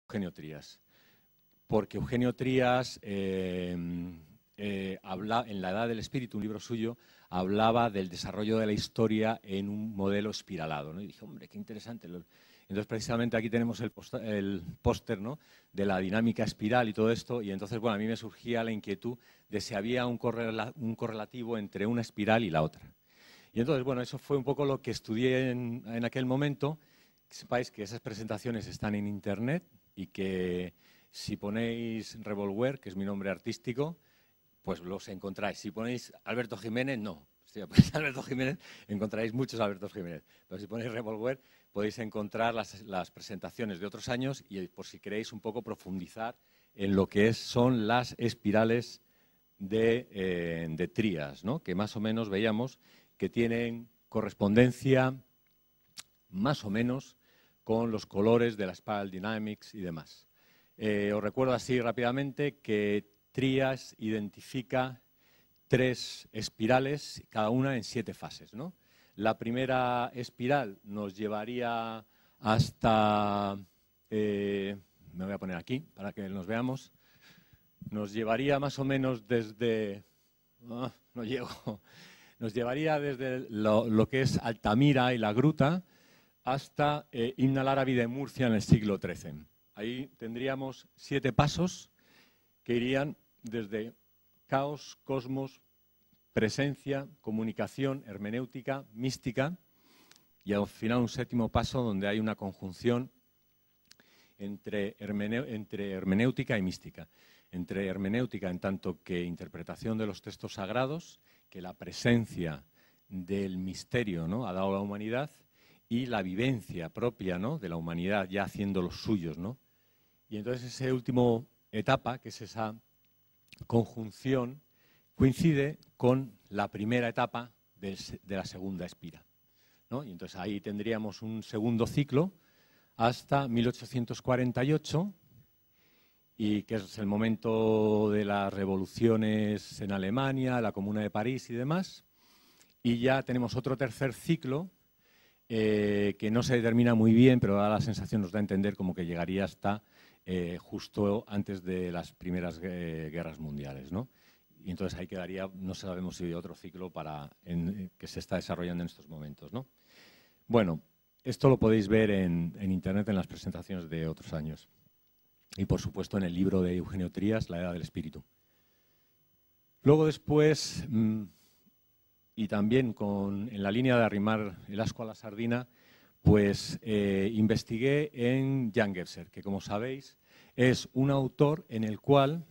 Eugenio Trías. Porque Eugenio Trías, habla, en La Edad del Espíritu, un libro suyo, hablaba del desarrollo de la historia en un modelo espiralado, ¿no? Y dije, hombre, qué interesante. Entonces, precisamente aquí tenemos el póster, ¿no?, de la dinámica espiral y todo esto, y entonces, bueno, a mí me surgía la inquietud de si había un correlativo entre una espiral y la otra. Y entonces, bueno, eso fue un poco lo que estudié en aquel momento. Que sepáis que esas presentaciones están en Internet y que si ponéis Revolver, que es mi nombre artístico, pues los encontráis. Si ponéis Alberto Jiménez, no. Si ponéis Alberto Jiménez, encontraréis muchos Albertos Jiménez. Pero si ponéis Revolver, podéis encontrar las presentaciones de otros años y por si queréis un poco profundizar en lo que son las espirales de Trías, ¿no?, que más o menos veíamos que tienen correspondencia más o menos con los colores de la Spiral Dynamics y demás. Os recuerdo así rápidamente que Trías identifica 3 espirales, cada una en 7 fases, ¿no? La primera espiral nos llevaría hasta, me voy a poner aquí para que nos veamos, nos llevaría más o menos desde, no llego, nos llevaría desde lo que es Altamira y la Gruta hasta Ibn al-Arabi de Murcia en el siglo XIII. Ahí tendríamos 7 pasos que irían desde caos, cosmos, presencia, comunicación, hermenéutica, mística, y al final un 7º paso donde hay una conjunción entre hermenéutica y mística. Entre hermenéutica en tanto que interpretación de los textos sagrados, que la presencia del misterio, ¿no?, ha dado a la humanidad, y la vivencia propia, ¿no?, de la humanidad ya haciendo los suyos, ¿no? Y entonces esa última etapa, que es esa conjunción, coincide con la primera etapa de la segunda espira, ¿no? Y entonces ahí tendríamos un segundo ciclo hasta 1848, y que es el momento de las revoluciones en Alemania, la Comuna de París y demás. Y ya tenemos otro tercer ciclo que no se determina muy bien, pero da la sensación, nos da a entender como que llegaría hasta justo antes de las primeras guerras mundiales, ¿no? Y entonces ahí quedaría, no sabemos si otro ciclo que se está desarrollando en estos momentos, ¿no? Bueno, esto lo podéis ver en Internet en las presentaciones de otros años. Y, por supuesto, en el libro de Eugenio Trías, La Edad del Espíritu. Luego después, y también en la línea de arrimar el ascua a la sardina, pues investigué en Jan Gebser, que, como sabéis, es un autor en el cual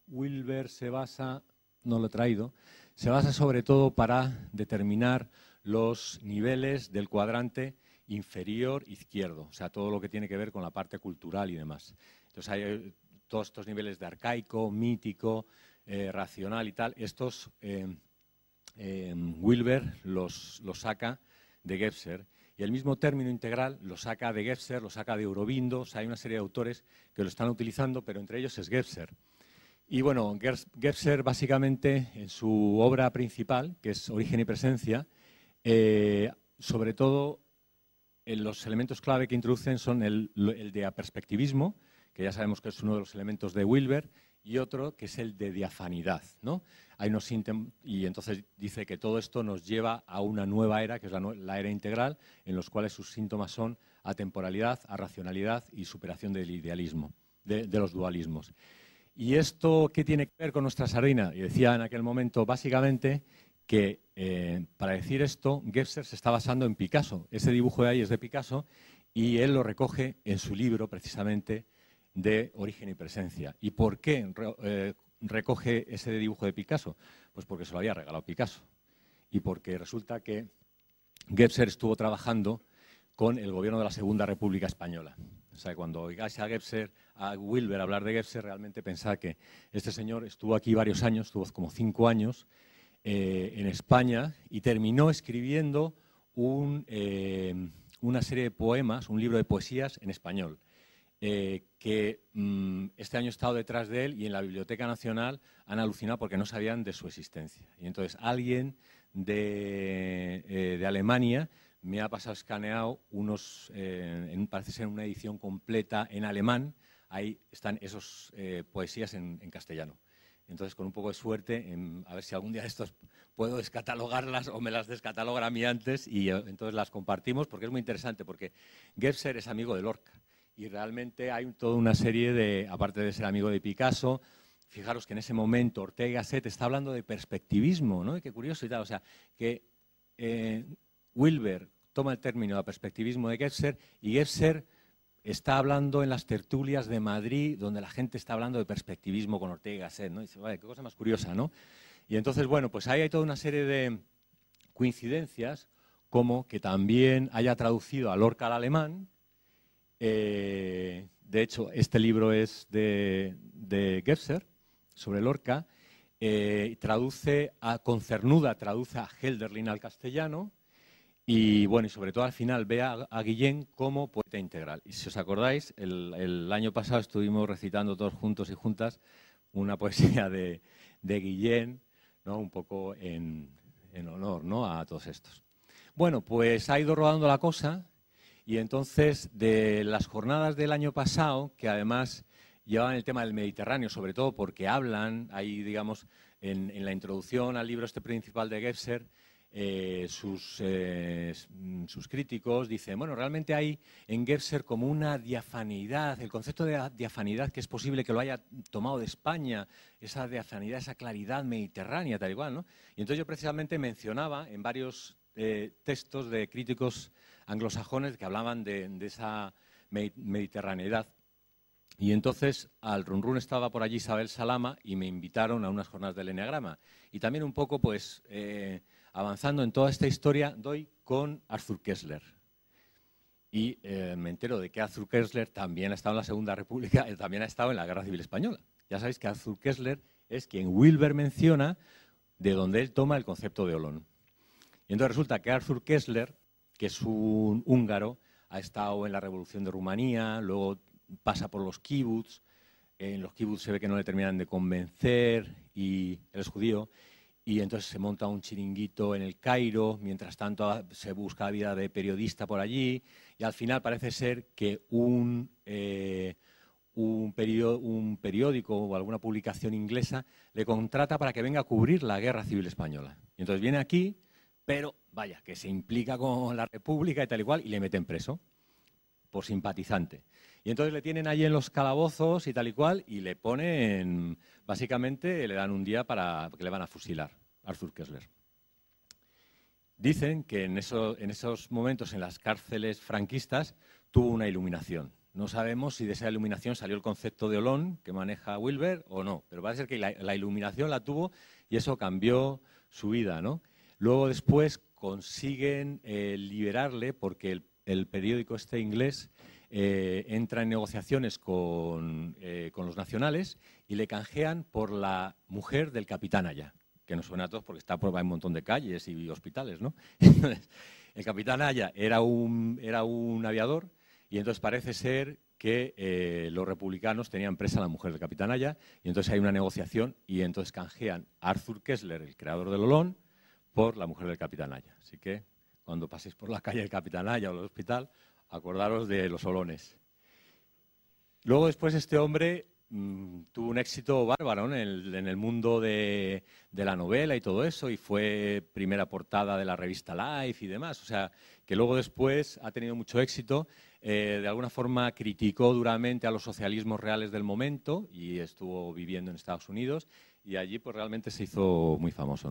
Wilber se basa, no lo he traído, se basa sobre todo para determinar los niveles del cuadrante inferior izquierdo, o sea, todo lo que tiene que ver con la parte cultural y demás. Entonces hay todos estos niveles de arcaico, mítico, racional y tal, estos Wilber los saca de Gebser, y el mismo término integral lo saca de Gebser, lo saca de Aurobindo. O sea, hay una serie de autores que lo están utilizando, pero entre ellos es Gebser. Y bueno, Gebser básicamente en su obra principal, que es Origen y Presencia, sobre todo los elementos clave que introducen son el de aperspectivismo, que ya sabemos que es uno de los elementos de Wilber, y otro que es el de diafanidad, ¿no? Hay unos y entonces dice que todo esto nos lleva a una nueva era, que es la era integral, en los cuales sus síntomas son atemporalidad, arracionalidad y superación del idealismo, de los dualismos. ¿Y esto qué tiene que ver con nuestra sardina? Y decía en aquel momento, básicamente, que para decir esto, Gebser se está basando en Picasso. Ese dibujo de ahí es de Picasso y él lo recoge en su libro, precisamente, de Origen y Presencia. ¿Y por qué recoge ese dibujo de Picasso? Pues porque se lo había regalado Picasso. Y porque resulta que Gebser estuvo trabajando con el gobierno de la Segunda República Española. O sea, cuando oigáis a Wilber hablar de Gebser, realmente pensad que este señor estuvo aquí varios años, estuvo como 5 años en España, y terminó escribiendo una serie de poemas, un libro de poesías en español, que este año he estado detrás de él y en la Biblioteca Nacional han alucinado porque no sabían de su existencia. Y entonces alguien de Alemania me ha pasado escaneado parece ser una edición completa en alemán. Ahí están esas poesías en castellano. Entonces, con un poco de suerte, a ver si algún día de estos puedo descatalogarlas o me las descatalogan a mí antes y entonces las compartimos, porque es muy interesante, porque Gebser es amigo de Lorca y realmente hay toda una serie de, aparte de ser amigo de Picasso, fijaros que en ese momento Ortega y Gasset está hablando de perspectivismo, ¿no? Y qué curioso y tal, o sea, que Wilber toma el término de perspectivismo de Gebser y Gebser está hablando en las tertulias de Madrid, donde la gente está hablando de perspectivismo con Ortega y Gasset, ¿no? Y dice, vale, qué cosa más curiosa, ¿no? Y entonces, bueno, pues ahí hay toda una serie de coincidencias, como que también haya traducido a Lorca al alemán. De hecho, este libro es de Gebser, sobre Lorca. Traduce con Cernuda, traduce a Hölderlin al castellano. Y bueno, y sobre todo al final ve a Guillén como poeta integral. Y si os acordáis, el año pasado estuvimos recitando todos juntos y juntas una poesía de Guillén, ¿no? Un poco en honor, ¿no? A todos estos. Bueno, pues ha ido rodando la cosa y entonces de las jornadas del año pasado, que además llevaban el tema del Mediterráneo, sobre todo porque hablan, ahí digamos, en la introducción al libro este principal de Gebser, sus críticos dicen, bueno, realmente hay en Gebser como una diafanidad, el concepto de diafanidad que es posible que lo haya tomado de España, esa diafanidad, esa claridad mediterránea, tal y cual, ¿no? Y entonces yo precisamente mencionaba en varios textos de críticos anglosajones que hablaban de esa mediterraneidad. Y entonces al Run estaba por allí Isabel Salama y me invitaron a unas jornadas del Eneagrama. Y también un poco, pues, avanzando en toda esta historia, doy con Arthur Koestler. Y me entero de que Arthur Koestler también ha estado en la Segunda República, también ha estado en la Guerra Civil Española. Ya sabéis que Arthur Koestler es quien Wilber menciona, de donde él toma el concepto de Olón. Y entonces resulta que Arthur Koestler, que es un húngaro, ha estado en la Revolución de Rumanía, luego pasa por los kibbutz, en los kibbutz se ve que no le terminan de convencer y él es judío, y entonces se monta un chiringuito en el Cairo, mientras tanto se busca la vida de periodista por allí, y al final parece ser que un periódico o alguna publicación inglesa le contrata para que venga a cubrir la Guerra Civil Española. Y entonces viene aquí, pero vaya, que se implica con la República y tal y cual, y le meten preso por simpatizante. Y entonces le tienen allí en los calabozos y tal y cual, y le ponen, básicamente le dan un día para que le van a fusilar, Arthur Koestler. Dicen que en esos momentos en las cárceles franquistas tuvo una iluminación. No sabemos si de esa iluminación salió el concepto de Olón que maneja Wilber o no, pero parece ser que la iluminación la tuvo y eso cambió su vida, ¿no? Luego después consiguen liberarle porque el periódico este inglés entra en negociaciones con los nacionales y le canjean por la mujer del capitán Aya, que nos suena a todos porque está por un montón de calles y hospitales, ¿no? Entonces, el capitán Aya era un aviador y entonces parece ser que los republicanos tenían presa a la mujer del capitán Aya y entonces hay una negociación y entonces canjean a Arthur Koestler, el creador del Olón, por la mujer del capitán Aya. Así que cuando paséis por la calle del capitán Aya o el hospital, acordaros de los Olones. Luego después este hombre tuvo un éxito bárbaro, ¿no? en el mundo de la novela y todo eso, y fue primera portada de la revista Life y demás. O sea, que luego después ha tenido mucho éxito. De alguna forma criticó duramente a los socialismos reales del momento y estuvo viviendo en Estados Unidos y allí pues realmente se hizo muy famoso, ¿no?